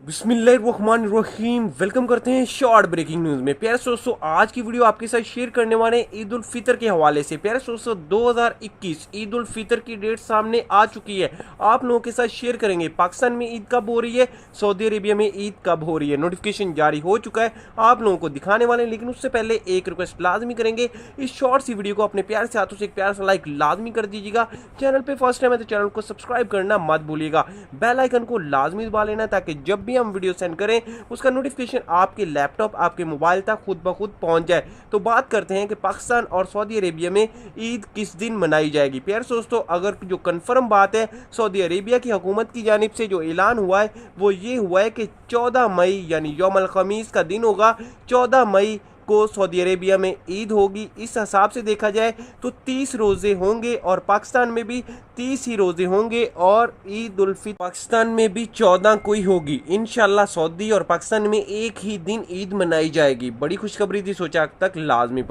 बिस्मिल्लाहिर्रहमानिर्रहीम। वेलकम करते हैं शॉर्ट ब्रेकिंग न्यूज़ में। प्यारे दोस्तों, आज की वीडियो आपके साथ शेयर करने वाले हैं ईद उल फितर के हवाले से। प्यारे दोस्तों, 2021 ईद उल फितर की डेट सामने आ चुकी है। आप लोगों के साथ शेयर करेंगे पाकिस्तान में ईद कब हो रही है, सऊदी अरेबिया में ईद कब हो रही है। नोटिफिकेशन जारी हो चुका है, आप लोगों को दिखाने वाले हैं। लेकिन उससे पहले एक रिक्वेस्ट लाजमी करेंगे, इस शॉर्ट सी वीडियो को अपने प्यारे से हाथों से एक प्यारा सा लाइक लाजमी कर दीजिएगा। चैनल पे फर्स्ट टाइम है तो चैनल को सब्सक्राइब करना मत भूलिएगा। बेल आइकन को लाजमी दबा लेना ताकि जब भी हम वीडियो सेंड करें उसका नोटिफिकेशन आपके लैपटॉप आपके मोबाइल तक खुद ब खुद पहुंच जाए। तो बात करते हैं कि पाकिस्तान और सऊदी अरेबिया में ईद किस दिन मनाई जाएगी। प्यारे दोस्तों, अगर जो कंफर्म बात है सऊदी अरेबिया की हुकूमत की जानिब से जो ऐलान हुआ है वो ये हुआ है कि 14 मई यानी यौमुल खमीस का दिन होगा। 14 मई को सऊदी अरेबिया में ईद होगी। इस हिसाब से देखा जाए तो 30 रोज़े होंगे और पाकिस्तान में भी 30 ही रोज़े होंगे और ईद उल फितर पाकिस्तान में भी 14 को ही होगी। इंशाल्लाह सऊदी और पाकिस्तान में एक ही दिन ईद मनाई जाएगी। बड़ी खुशखबरी थी, सोचा तक लाजमी